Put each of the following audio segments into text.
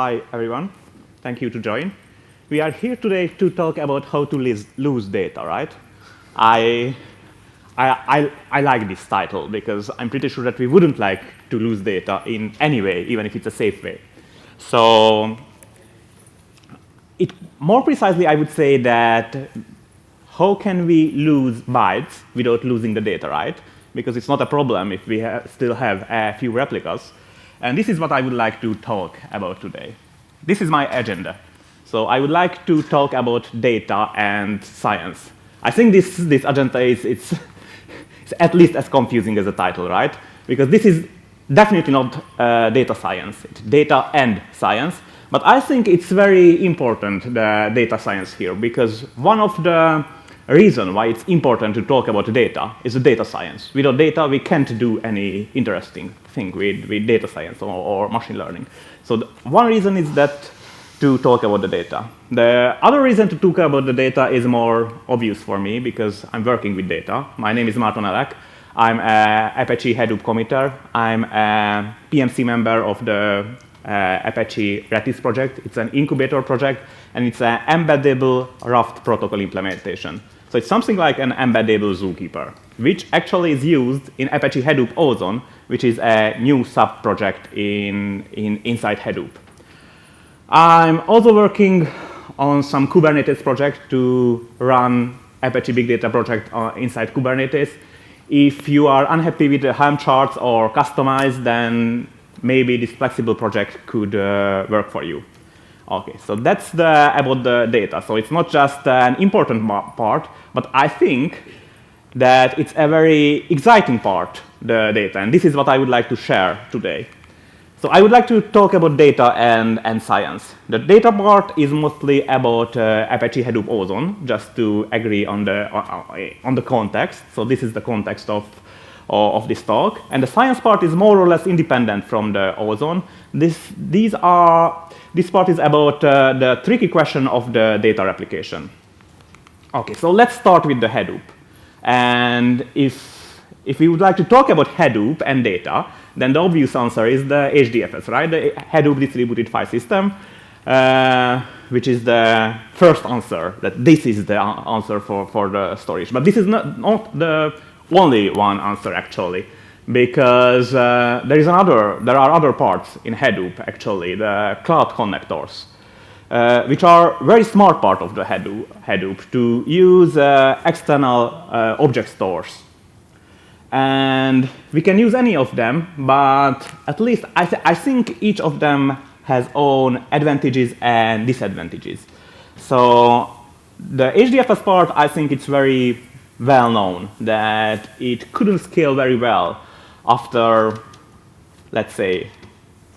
Hi, everyone. Thank you to join. We are here today to talk about how to lose data, right? I like this title because I'm pretty sure that we wouldn't like to lose data in any way, even if it's a safe way. So more precisely, I would say that how can we lose bytes without losing the data, right? Because it's not a problem if we still have a few replicas. And this is what I would like to talk about today. This is my agenda. So I would like to talk about data and science. I think this agenda is at least as confusing as the title, right? Because this is definitely not data science. It's data and science. But I think it's very important, the data science here, because one of the reasons why it's important to talk about data is the data science. Without data, we can't do any interesting thing with data science or machine learning. So one reason is that to talk about the data. The other reason to talk about the data is more obvious for me because I'm working with data. My name is Marton Elek. I'm an Apache Hadoop committer. I'm a PMC member of the Apache Redis project. It's an incubator project, and it's an embeddable Raft protocol implementation. So it's something like an embeddable zookeeper, which actually is used in Apache Hadoop Ozone, which is a new sub-project inside Hadoop. I'm also working on some Kubernetes project to run Apache Big Data project inside Kubernetes. If you are unhappy with the Helm charts or customize, then maybe this flexible project could work for you. Okay, so that's about the data. So it's not just an important part, but I think that it's a very exciting part, the data. And this is what I would like to share today. So I would like to talk about data and science. The data part is mostly about Apache Hadoop Ozone, just to agree on the context. So this is the context of this talk. And the science part is more or less independent from the Ozone. This part is about the tricky question of the data replication. Okay, so let's start with the Hadoop. And if we would like to talk about Hadoop and data, then the obvious answer is the HDFS, right? The Hadoop Distributed File System, which is the first answer, that this is the answer for the storage. But this is not the only one answer, actually, because there are other parts in Hadoop, actually, the cloud connectors, which are very smart part of the Hadoop to use external object stores. And we can use any of them, but at least I think each of them has own advantages and disadvantages. So the HDFS part, I think it's very well known that it couldn't scale very well after, let's say,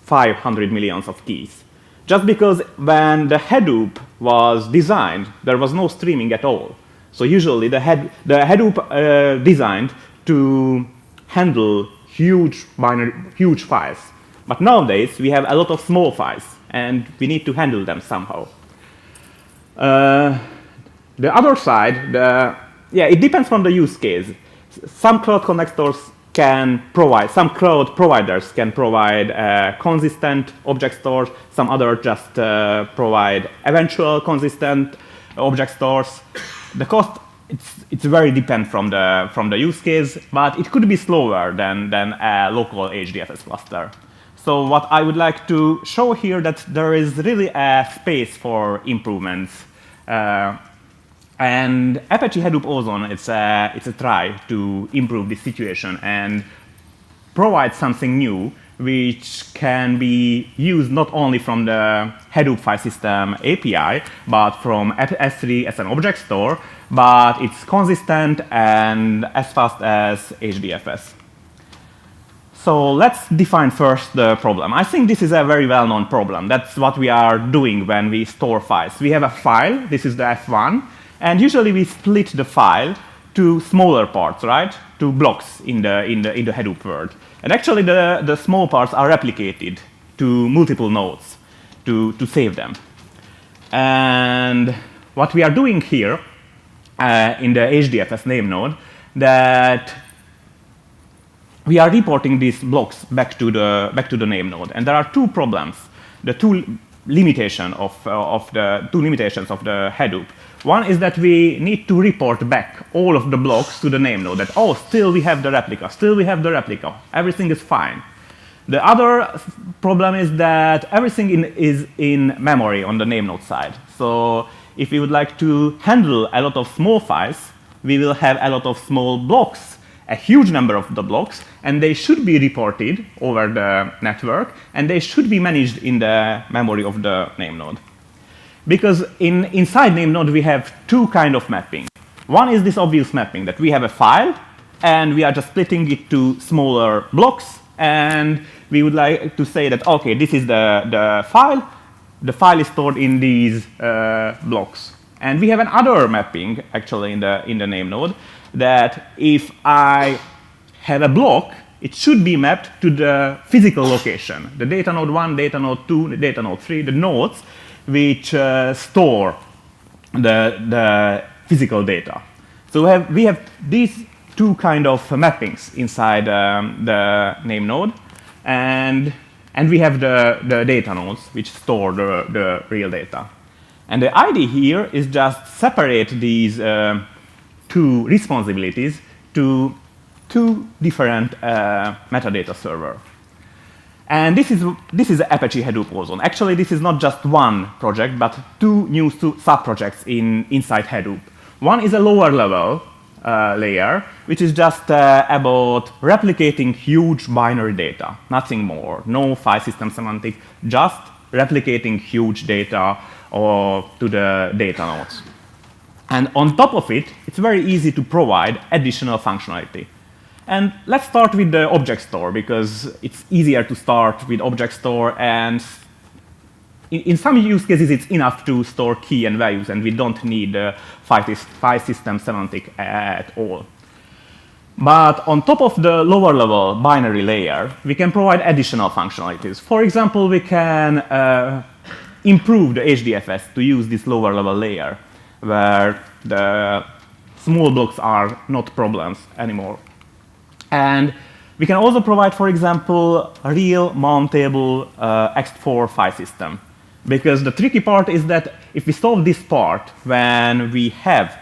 500 millions of keys. Just because when the Hadoop was designed, there was no streaming at all. So usually the Hadoop designed to handle huge files. But nowadays, we have a lot of small files, and we need to handle them somehow. The other side, it depends on the use case. Some cloud connectors can provide, some cloud providers can provide consistent object stores, some other just provide eventual consistent object stores. The cost, it's very depend from the use case, but it could be slower than a local HDFS cluster. So what I would like to show here that there is really a space for improvements. And Apache Hadoop Ozone, it's a try to improve this situation and provide something new which can be used not only from the Hadoop file system API, but from S3 as an object store, but it's consistent and as fast as HDFS. So let's define first the problem. I think this is a very well-known problem. That's what we are doing when we store files. We have a file, this is the F1, and usually we split the file to smaller parts, right? To blocks in the Hadoop world. And actually the small parts are replicated to multiple nodes to save them. And what we are doing here in the HDFS name node, that we are reporting these blocks back to the name node. And there are two problems. The two limitation of the two limitations of the Hadoop. One is that we need to report back all of the blocks to the name node that, oh, still we have the replica, still we have the replica, everything is fine. The other problem is that everything is in memory on the name node side. So if we would like to handle a lot of small files, we will have a lot of small blocks, a huge number of the blocks, and they should be reported over the network, and they should be managed in the memory of the name node. Because inside name node, we have two kinds of mapping. One is this obvious mapping, that we have a file, and we are just splitting it to smaller blocks, and we would like to say that, OK, this is the file. The file is stored in these blocks. And we have another mapping, actually, in the name node, that if I have a block, it should be mapped to the physical location, the data node 1, data node 2, the data node 3, the nodes which store the physical data. So we have these two kind of mappings inside the name node, and we have the data nodes which store the real data. And the idea here is just separate these two responsibilities to two different metadata servers. And this is Apache Hadoop Ozone. Actually, this is not just one project, but two new sub-projects inside Hadoop. One is a lower level layer, which is just about replicating huge binary data, nothing more, no file system semantic, just replicating huge data to the data nodes. And on top of it, it's very easy to provide additional functionality. And let's start with the object store, because it's easier to start with object store, and in some use cases, it's enough to store key and values, and we don't need file system semantic at all. But on top of the lower level binary layer, we can provide additional functionalities. For example, we can improve the HDFS to use this lower level layer, where the small blocks are not problems anymore. And we can also provide, for example, a real mountable X4 file system. Because the tricky part is that if we solve this part when we have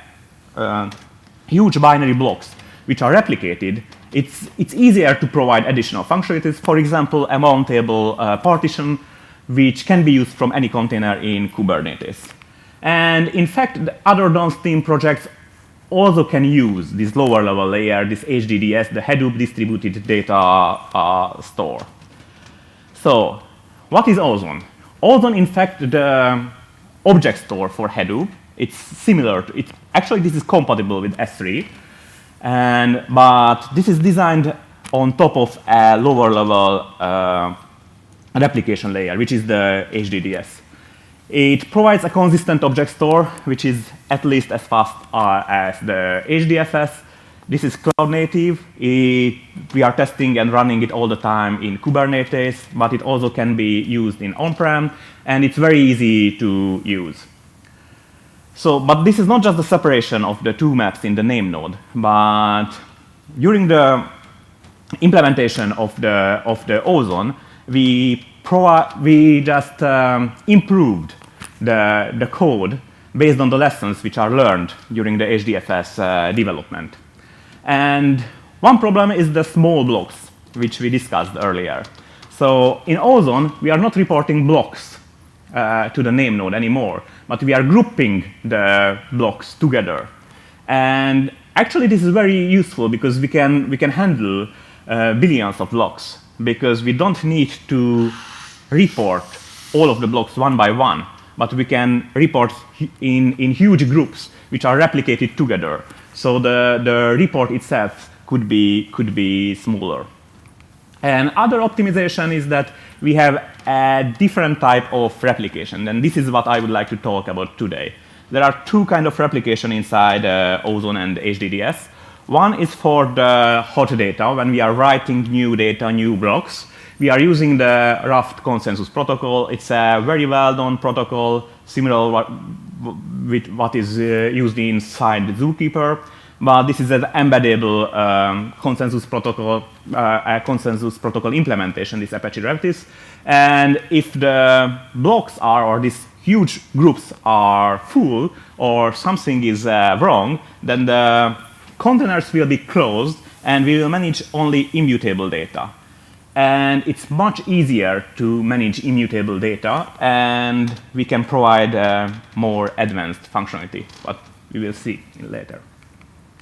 huge binary blocks which are replicated, it's easier to provide additional functionalities. For example, a mountable partition which can be used from any container in Kubernetes. And in fact, the other downstream projects also can use this lower level layer, this HDDS, the Hadoop Distributed Data Store. So what is Ozone? Ozone, in fact, the object store for Hadoop. It's similar to it. Actually, this is compatible with S3, but this is designed on top of a lower level replication layer, which is the HDDS. It provides a consistent object store, which is at least as fast as the HDFS. This is cloud native. We are testing and running it all the time in Kubernetes, but it also can be used in on-prem, and it's very easy to use. So, but this is not just the separation of the two maps in the name node, but during the implementation of the Ozone, we just improved the code based on the lessons which are learned during the HDFS development. And one problem is the small blocks, which we discussed earlier. So in Ozone, we are not reporting blocks to the name node anymore, but we are grouping the blocks together. And actually, this is very useful because we can handle billions of blocks, because we don't need to report all of the blocks one by one, but we can report in huge groups which are replicated together. So the report itself could be smaller. And other optimization is that we have a different type of replication, and this is what I would like to talk about today. There are two kinds of replication inside Ozone and HDDS. One is for the hot data, when we are writing new data, new blocks. We are using the Raft consensus protocol. It's a very well-known protocol, similar with what is used inside Zookeeper. but this is an embeddable consensus protocol, implementation, this Apache Reptis. And if the blocks are, or these huge groups are full, or something is wrong, then the containers will be closed, and we will manage only immutable data. And it's much easier to manage immutable data, and we can provide more advanced functionality, but we will see later.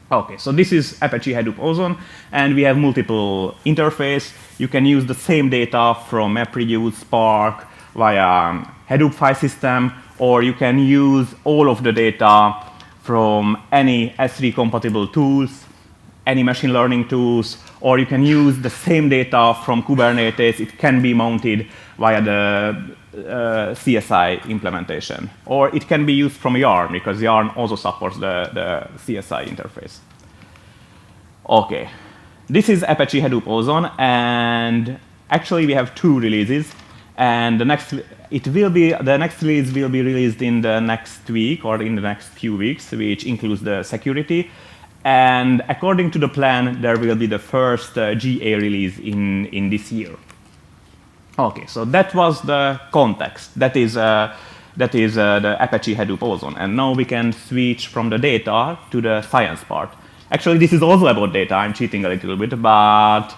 OK, so this is Apache Hadoop Ozone, and we have multiple interfaces. You can use the same data from MapReduce, Spark, via Hadoop file system, or you can use all of the data from any S3-compatible tools, any machine learning tools, or you can use the same data from Kubernetes. It can be mounted via the CSI implementation. Or it can be used from Yarn, because Yarn also supports the CSI interface. OK, this is Apache Hadoop Ozone, and actually we have 2 releases. And the next release will be released in the next week, or in the next few weeks, which includes the security. And according to the plan, there will be the first GA release in this year. OK, so that was the context. That is the Apache Hadoop Ozone. And now we can switch from the data to the science part. Actually, this is also about data. I'm cheating a little bit, but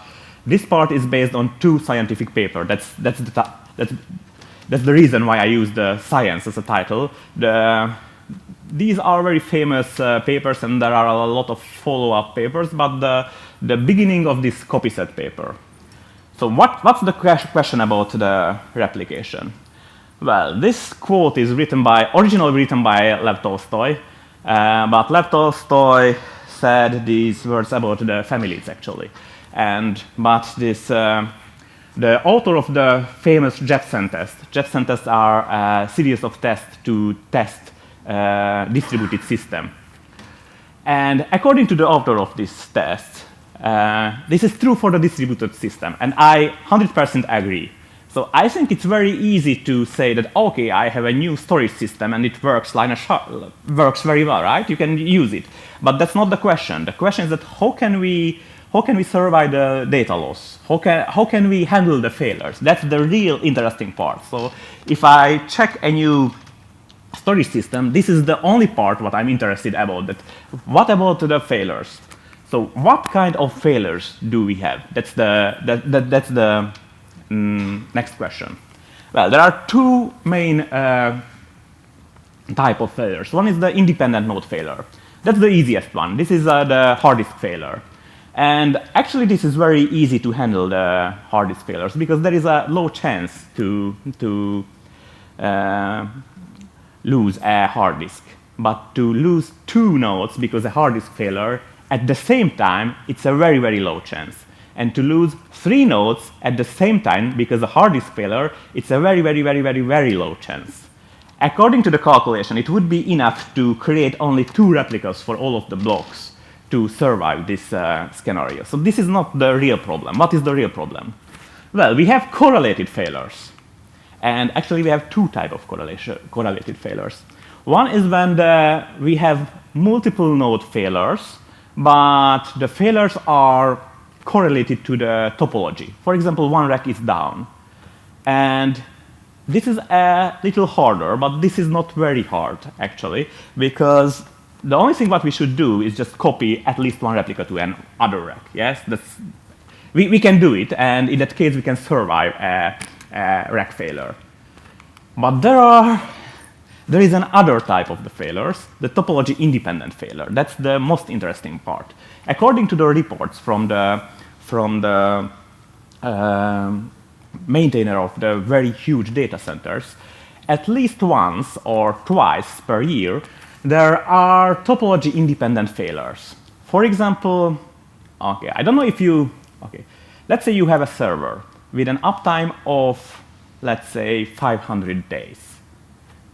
this part is based on 2 scientific papers. That's the reason why I use the science as a title. These are very famous papers, and there are a lot of follow-up papers, but the beginning of this Copyset paper. So what's the question about the replication? Well, this quote is originally written by Lev Tolstoy, but Lev Tolstoy said these words about the families, actually. But the author of the famous Jepsen test. Jepsen tests are a series of tests to test distributed system. And according to the author of this test, this is true for the distributed system, and I 100% agree. So I think it's very easy to say that, OK, I have a new storage system, and it works very well, right? You can use it. But that's not the question. The question is that how can we survive the data loss? How can we handle the failures? That's the real interesting part. So if I check a new storage system, this is the only part what I'm interested about. That what about the failures? So what kind of failures do we have? That's the next question. Well, there are 2 main type of failures. One is the independent node failure. That's the easiest one. This is the hard disk failure. And actually, this is very easy to handle the hard disk failures, because there is a low chance to lose a hard disk. But to lose 2 nodes because a hard disk failure, at the same time, it's a very, very low chance. And to lose 3 nodes at the same time because a hard disk failure, it's a very, very, very, very, very low chance. According to the calculation, it would be enough to create only 2 replicas for all of the blocks to survive this scenario. So this is not the real problem. What is the real problem? Well, we have correlated failures. And actually, we have 2 types of correlated failures. One is when we have multiple node failures, but the failures are correlated to the topology. For example, one rack is down. And this is a little harder, but this is not very hard, actually, because the only thing what we should do is just copy at least one replica to another rack. Yes, we can do it, and in that case, we can survive a rack failure. But there is another type of the failures, the topology-independent failure. That's the most interesting part. According to the reports from the maintainer of the very huge data centers, at least once or twice per year, there are topology-independent failures. For example, OK, I don't know if you, OK, let's say you have a server with an uptime of, let's say, 500 days.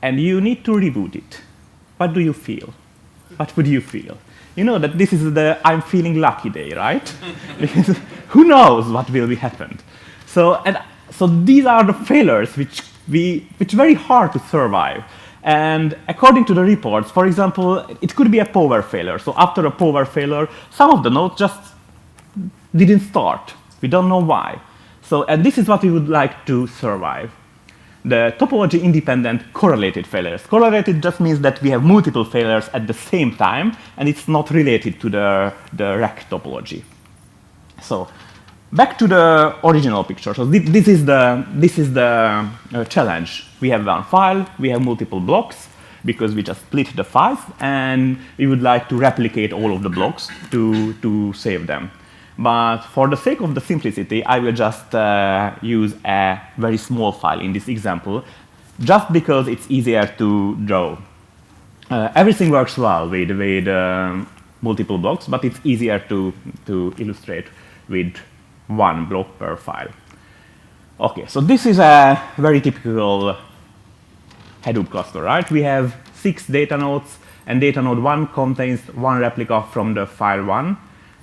And you need to reboot it. What do you feel? What would you feel? You know that this is the I'm feeling lucky day, right? Because who knows what will be happened? So these are the failures which very hard to survive. And according to the reports, for example, it could be a power failure. So after a power failure, some of the nodes just didn't start. We don't know why. So, and this is what we would like to survive. The topology independent correlated failures. Correlated just means that we have multiple failures at the same time, and it's not related to the rack topology. So back to the original picture. So this is the challenge. We have one file, we have multiple blocks, because we just split the files, and we would like to replicate all of the blocks to save them. But for the sake of the simplicity, I will just use a very small file in this example, just because it's easier to draw. Everything works well with multiple blocks, but it's easier to illustrate with one block per file. Okay, so this is a very typical Hadoop cluster, right? We have 6 data nodes, and data node 1 contains one replica from the file 1.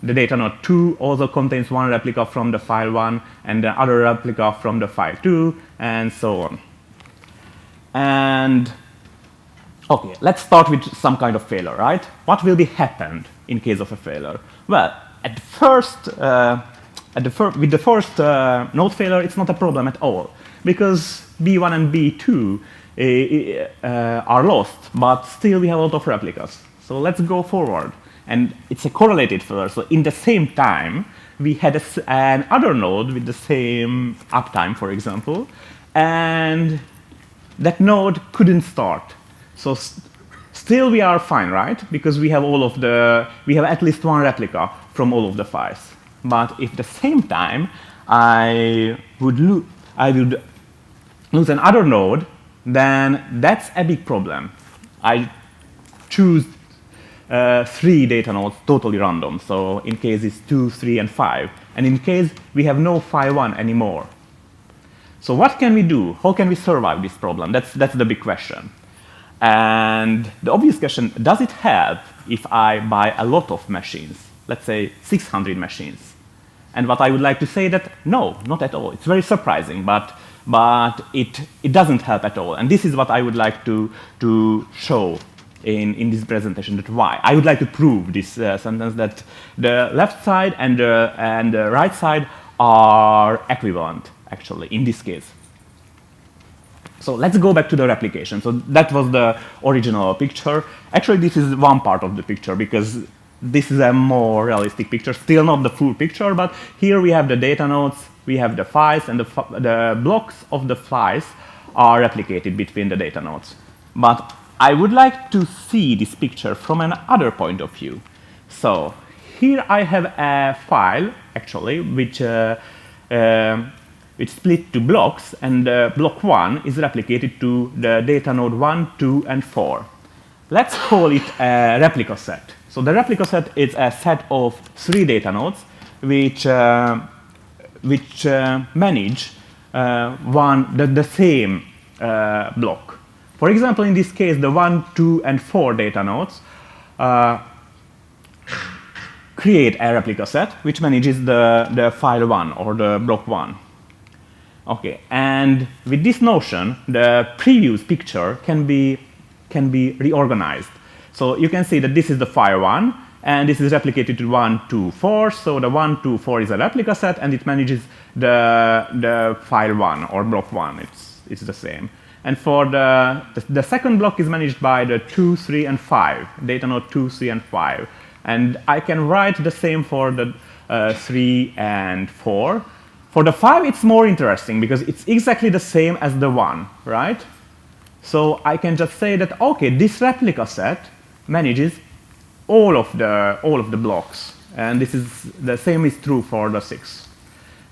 The data node 2 also contains one replica from the file 1, and the other replica from the file 2, and so on. And okay, let's start with some kind of failure, right? What will be happened in case of a failure? Well, at first, with the first node failure, it's not a problem at all, because B1 and B2 are lost, but still we have a lot of replicas. So let's go forward. And it's a correlated failure. So in the same time, we had another node with the same uptime, for example, and that node couldn't start. So still we are fine, right? Because we have we have at least one replica from all of the files. But if at the same time I would lose another node, then that's a big problem. I choose 3 data nodes totally random. So in case it's 2, 3, and 5. And in case we have no file 1 anymore. So what can we do? How can we survive this problem? That's the big question. And the obvious question, does it help if I buy a lot of machines? Let's say 600 machines. And what I would like to say that no, not at all. It's very surprising, but it doesn't help at all. And this is what I would like to show in this presentation, that why. I would like to prove this sentence that the left side and the right side are equivalent, actually, in this case. So let's go back to the replication. So that was the original picture. Actually, this is one part of the picture, because this is a more realistic picture. Still not the full picture, but here we have the data nodes, we have the files, and the blocks of the files are replicated between the data nodes. But I would like to see this picture from another point of view. So here I have a file, actually, which split to blocks, and block 1 is replicated to the data node 1, 2, and 4. Let's call it a replica set. So the replica set is a set of 3 data nodes which manage the same block. For example, in this case, the 1, 2, and 4 data nodes create a replica set which manages the file 1 or the block 1. Okay, and with this notion, the previous picture can be reorganized. So you can see that this is the file 1, and this is replicated to 1, 2, 4. So the 1, 2, 4 is a replica set, and it manages the file 1 or block 1. It's the same. And for the second block is managed by the 2, 3, and 5, data node 2, 3, and 5. And I can write the same for the 3 and 4. For the 5, it's more interesting, because it's exactly the same as the 1, right? So I can just say that, okay, this replica set manages all of the blocks. And this is the same is true for the 6.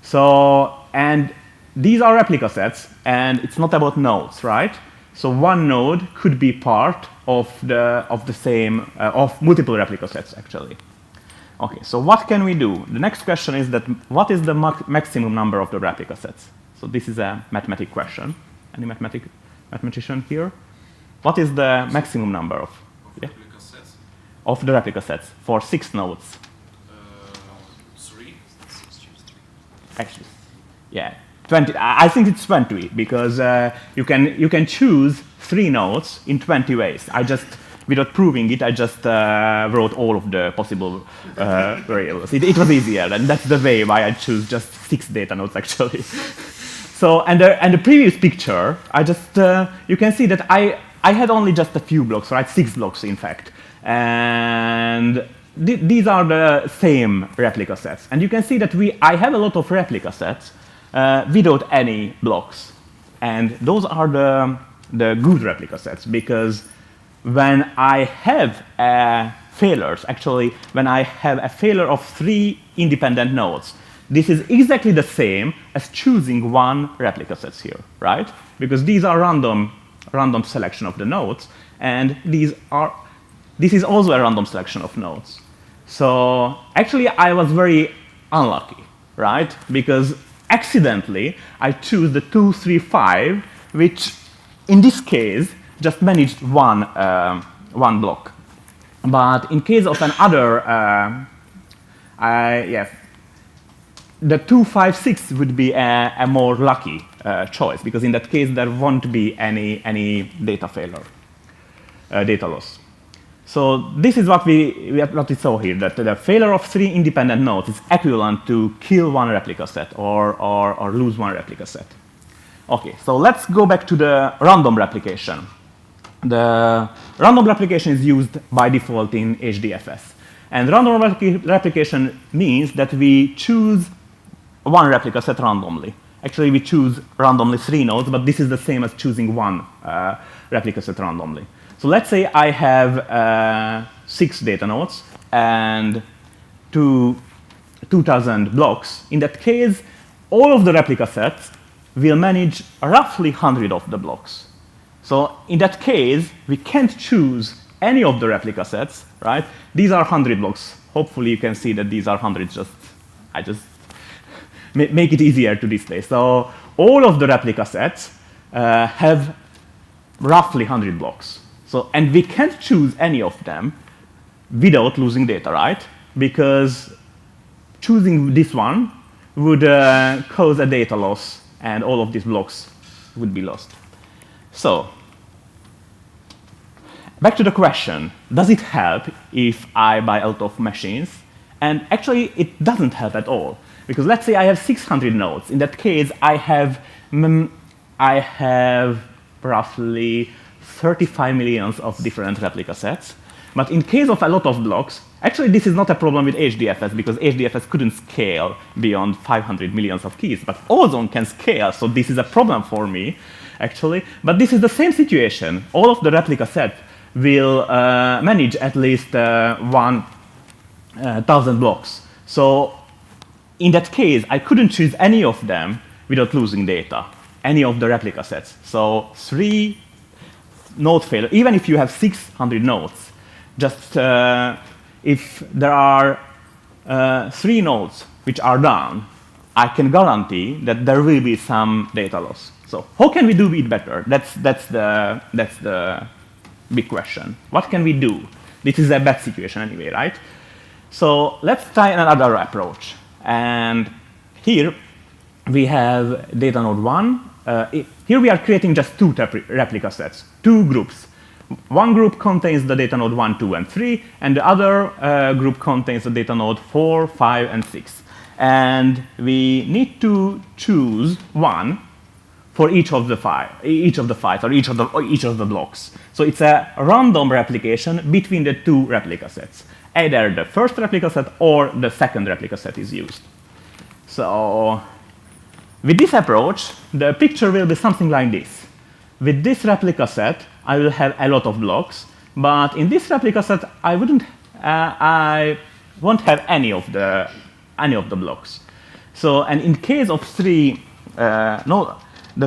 So, and these are replica sets, and it's not about nodes, right? So one node could be part of multiple replica sets, actually. Okay, so what can we do? The next question is that what is the maximum number of the replica sets? So this is a mathematical question. Any mathematician here? What is the maximum number of replica sets? Of the replica sets for 6 nodes? 3. Actually, yeah. 20. I think it's 20, because you can choose 3 nodes in 20 ways. I just, without proving it, I just wrote all of the possible variables. It was easier, and that's the way why I choose just 6 data nodes, actually. So, and the previous picture, I just, you can see that I had only just a few blocks, right? 6 blocks, in fact. And these are the same replica sets. And you can see that I have a lot of replica sets without any blocks. And those are the good replica sets, because when I have failures, actually, when I have a failure of 3 independent nodes, this is exactly the same as choosing 1 replica set here, right? Because these are random selection of the nodes, and this is also a random selection of nodes. So actually, I was very unlucky, right? Because accidentally, I choose the 2, 3, 5, which in this case just managed one block. But in case of another, the 2, 5, 6 would be a more lucky choice, because in that case there won't be any data failure, data loss. So this is what we saw here, that the failure of 3 independent nodes is equivalent to kill 1 replica set or lose 1 replica set. Okay, so let's go back to the random replication. The random replication is used by default in HDFS. And random replication means that we choose 1 replica set randomly. Actually, we choose randomly 3 nodes, but this is the same as choosing 1 replica set randomly. So let's say I have 6 data nodes and 2,000 blocks. In that case, all of the replica sets will manage roughly 100 of the blocks. So in that case, we can't choose any of the replica sets, right? These are 100 blocks. Hopefully, you can see that these are 100. I just make it easier to display. So all of the replica sets have roughly 100 blocks. So, and we can't choose any of them without losing data, right? Because choosing this one would cause a data loss, and all of these blocks would be lost. So, back to the question, does it help if I buy a lot of machines? And actually, it doesn't help at all. Because let's say I have 600 nodes. In that case, I have roughly 35 million of different replica sets. But in case of a lot of blocks, actually this is not a problem with HDFS, because HDFS couldn't scale beyond 500 million of keys. But Ozone can scale, so this is a problem for me, actually. But this is the same situation. All of the replica sets will manage at least 1,000 blocks. So in that case, I couldn't choose any of them without losing data, any of the replica sets. So 3 node failure, even if you have 600 nodes, just if there are 3 nodes which are down, I can guarantee that there will be some data loss. So how can we do it better? That's the big question. What can we do? This is a bad situation anyway, right? So let's try another approach. And here we have data node 1. Here we are creating just 2 replica sets, 2 groups. One group contains the data node 1, 2, and 3, and the other group contains the data node 4, 5, and 6. And we need to choose 1 for each of the 5, or each of the blocks. So it's a random replication between the 2 replica sets. Either the first replica set or the second replica set is used. So with this approach, the picture will be something like this. With this replica set, I will have a lot of blocks, but in this replica set, I won't have any of the blocks. So, and in case of the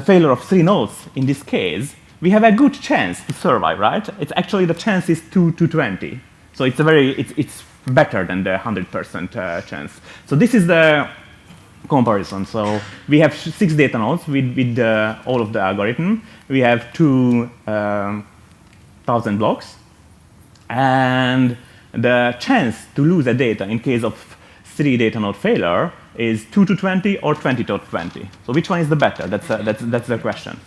failure of 3 nodes, in this case, we have a good chance to survive, right? It's actually the chance is 2 to 20. So it's better than the 100% chance. So this is the comparison. So we have 6 data nodes with all of the algorithm. We have 2,000 blocks. And the chance to lose a data in case of 3 data node failure is 2 to 20 or 20 to 20. So which one is the better? That's the question.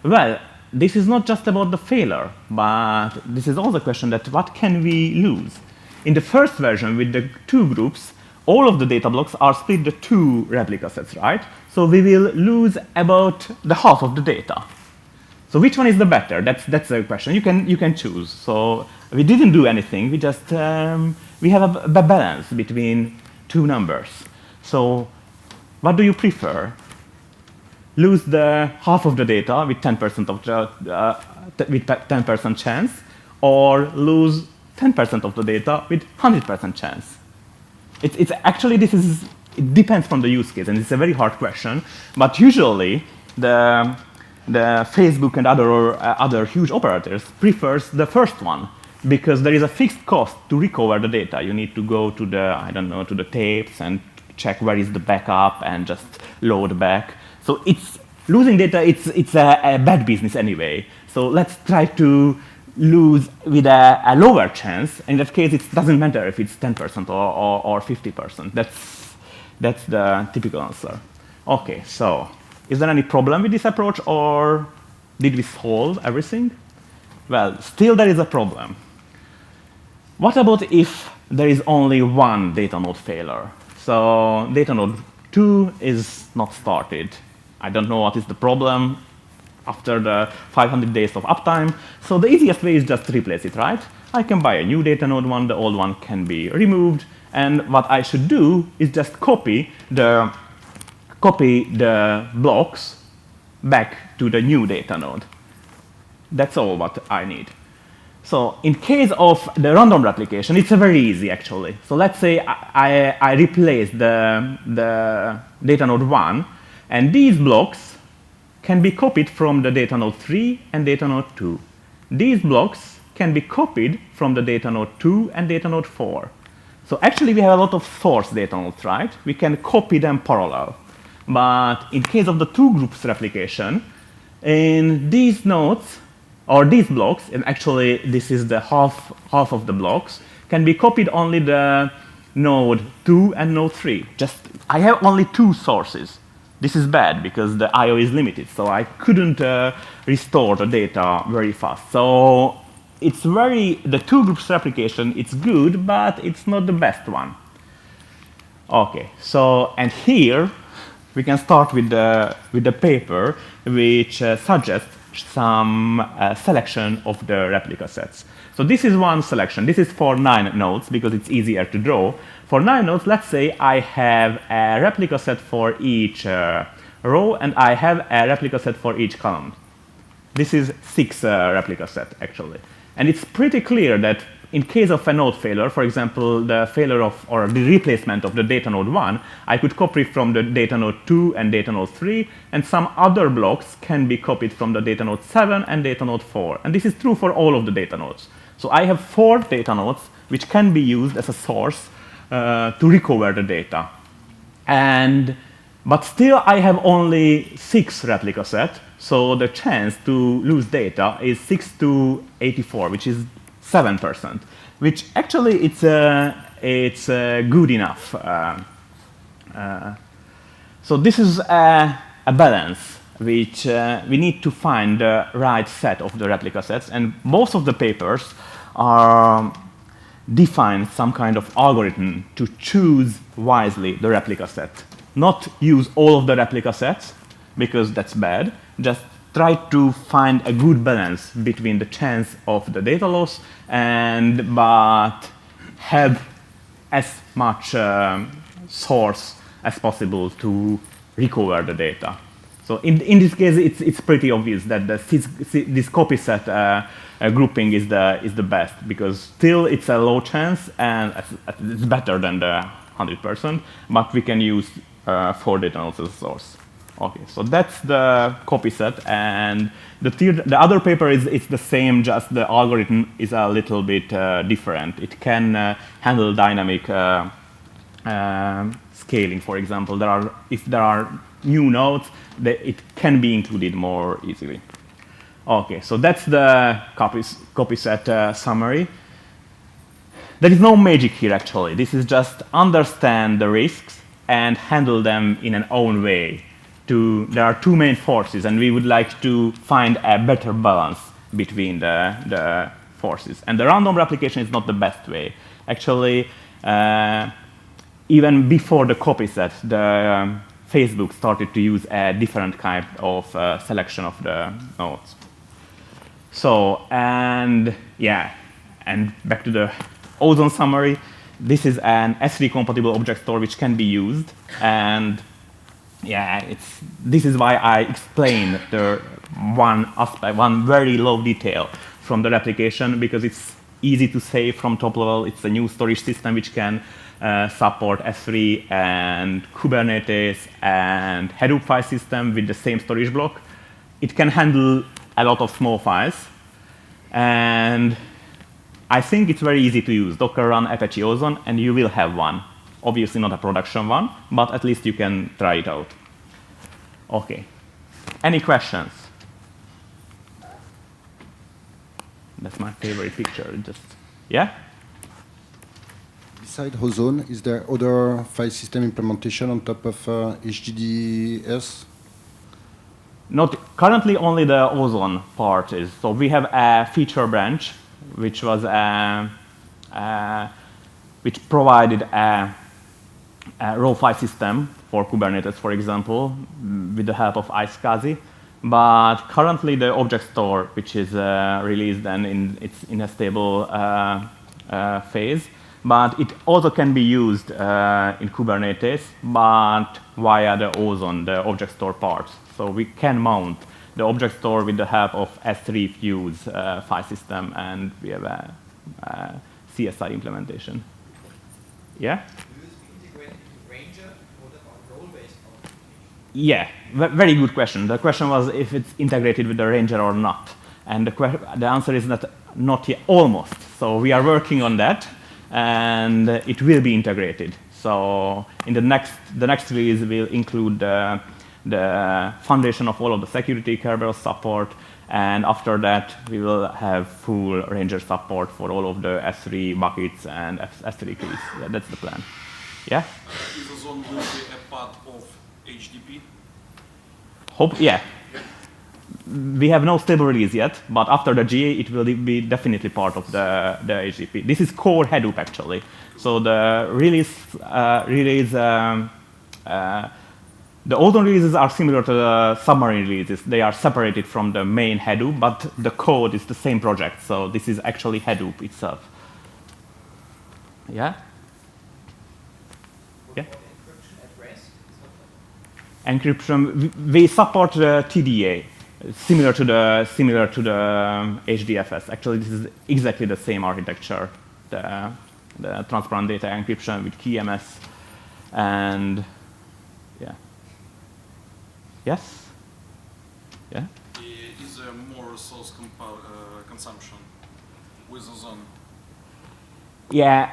Well, this is not just about the failure, but this is also a question that what can we lose? In the first version with the two groups, all of the data blocks are split the two replica sets, right? So we will lose about the half of the data. So which one is the better? That's the question. You can choose. So we didn't do anything. We just we have a balance between two numbers. So what do you prefer? Lose the half of the data with 10% of the with 10% chance, or lose 10% of the data with 100% chance? It's actually it depends from the use case, and it's a very hard question. But usually the Facebook and other huge operators prefers the first one, because there is a fixed cost to recover the data. You need to go to the tapes and check where is the backup and just load back. So it's losing data. It's a bad business anyway. So let's try to lose with a lower chance. In that case, it doesn't matter if it's 10% or 50%. That's the typical answer. Okay, so is there any problem with this approach, or did we solve everything? Well, still there is a problem. What about if there is only one data node failure? So data node 2 is not started. I don't know what is the problem after the 500 days of uptime. So the easiest way is just to replace it, right? I can buy a new data node 1, the old one can be removed, and what I should do is just copy the blocks back to the new data node. That's all what I need. So in case of the random replication, it's very easy actually. So let's say I replace the data node 1, and these blocks can be copied from the data node 3 and data node 2. These blocks can be copied from the data node 2 and data node 4. So actually we have a lot of source data nodes, right? We can copy them parallel. But in case of the two groups replication, in these nodes, or these blocks, and actually this is the half of the blocks, can be copied only the node 2 and node 3. I have only two sources. This is bad because the I/O is limited, so I couldn't restore the data very fast. So the two groups replication, it's good, but it's not the best one. Okay, so, and here we can start with the paper which suggests some selection of the replica sets. So this is one selection. This is for 9 nodes because it's easier to draw. For 9 nodes, let's say I have a replica set for each row, and I have a replica set for each column. This is 6 replica set actually. And it's pretty clear that in case of a node failure, for example, the failure or the replacement of the data node 1, I could copy from the data node 2 and data node 3, and some other blocks can be copied from the data node 7 and data node 4. And this is true for all of the data nodes. So I have 4 data nodes which can be used as a source to recover the data. But still I have only 6 replica sets, so the chance to lose data is 6 to 84, which is 7%, which actually it's good enough. So this is a balance which we need to find the right set of the replica sets, and most of the papers are define some kind of algorithm to choose wisely the replica set. Not use all of the replica sets, because that's bad. Just try to find a good balance between the chance of the data loss but have as much source as possible to recover the data. So in this case, it's pretty obvious that this copy set grouping is the best, because still it's a low chance and it's better than the 100%, but we can use 4 data nodes as a source. Okay, so that's the copy set, and the other paper it's the same, just the algorithm is a little bit different. It can handle dynamic scaling, for example. If there are new nodes, it can be included more easily. Okay, so that's the copy set summary. There is no magic here, actually. This is just understand the risks and handle them in an own way. there are two main forces, and we would like to find a better balance between the forces. And the random replication is not the best way. Actually, even before the copyset, Facebook started to use a different kind of selection of the nodes. So, and back to the Ozone summary. This is an S3 compatible object store which can be used, and this is why I explained the one aspect, one very low detail from the replication, because it's easy to save from top level. It's a new storage system which can support S3 and Kubernetes and Hadoop file system with the same storage block. It can handle a lot of small files, and I think it's very easy to use. Docker run Apache Ozone, and you will have one. Obviously not a production one, but at least you can try it out. Okay. Any questions? That's my favorite picture. Just, yeah? Besides Ozone, is there other file system implementation on top of HDDS? Not currently, only the Ozone part is. So we have a feature branch, which was which provided a raw file system for Kubernetes, for example, with the help of iSCSI. But currently, the object store, which is released and it's in a stable phase, but it also can be used in Kubernetes, but via the Ozone, the object store parts. So we can mount the object store with the help of S3 Fuse file system, and we have a CSI implementation. Yeah? Yeah, very good question. The question was if it's integrated with the Ranger or not. And the answer is not yet, almost. So we are working on that, and it will be integrated. So in the next release will include the foundation of all of the security kernel support, and after that we will have full Ranger support for all of the S3 buckets and S3 keys. Yeah, that's the plan. Yeah? Is Ozone will be a part of HDP? Yeah. We have no stable release yet, but after the GA, it will be definitely part of the HDP. This is core Hadoop, actually. So the the Ozone releases are similar to the submarine releases. They are separated from the main Hadoop, but the code is the same project. So this is actually Hadoop itself. Yeah? Yeah? Encryption, we support the TDA, similar to the HDFS. Actually, this is exactly the same architecture, the transparent data encryption with KeyMS, and yeah. Yes? Yeah? Is there more resource consumption with Ozone? Yeah,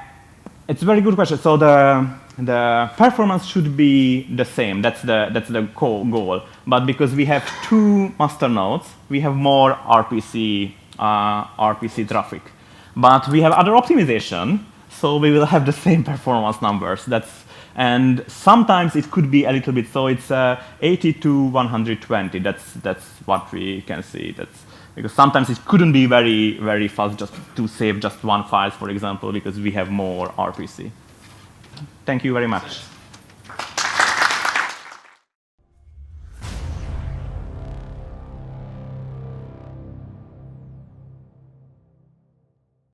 it's a very good question. So the performance should be the same. That's the goal. But because we have two master nodes, we have more RPC traffic. But we have other optimization, so we will have the same performance numbers. And sometimes it could be a little bit. So it's 80 to 120. That's what we can see. Because sometimes it couldn't be very, very fast just to save just one file, for example, because we have more RPC. Thank you very much.